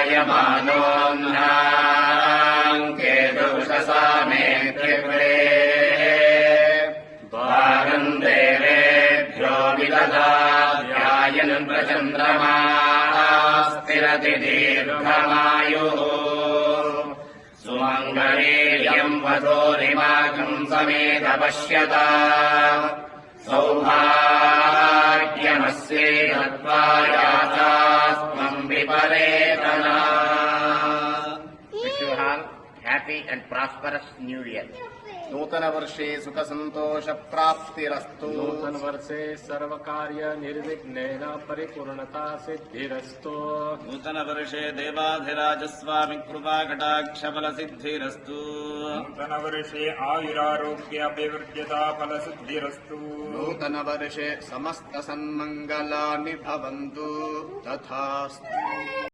जायमानोऽन्नाम् केतुषसामे त्रिपुरे भागम् देवेभ्यो विदधाध्यायन् प्रचन्द्रमा स्थिरति दीर्घमायुः सुमङ्गलीयम् वधूरिमाकम् समेत पश्यता सौभाग्यमस्ये तत्त्वायाचास्त्वम् विपरेतना। Wish you all happy and prosperous New Year. नूतन वर्षे सुख संतोष प्राप्तिरस्तु। नूतन वर्षे सर्वकार्य निर्विघ्नेन परिपूर्णता सिद्धिरस्तु। नूतन वर्षे देवाधिराज स्वामी कृपा कटाक्ष फल सिद्धिरस्तु। नूतन वर्षे आयुरारोग्य अभिवृद्ध्यता फल सिद्धिरस्तु। नूतन वर्षे समस्त सन्मंगलानि भवन्तु तथास्तु।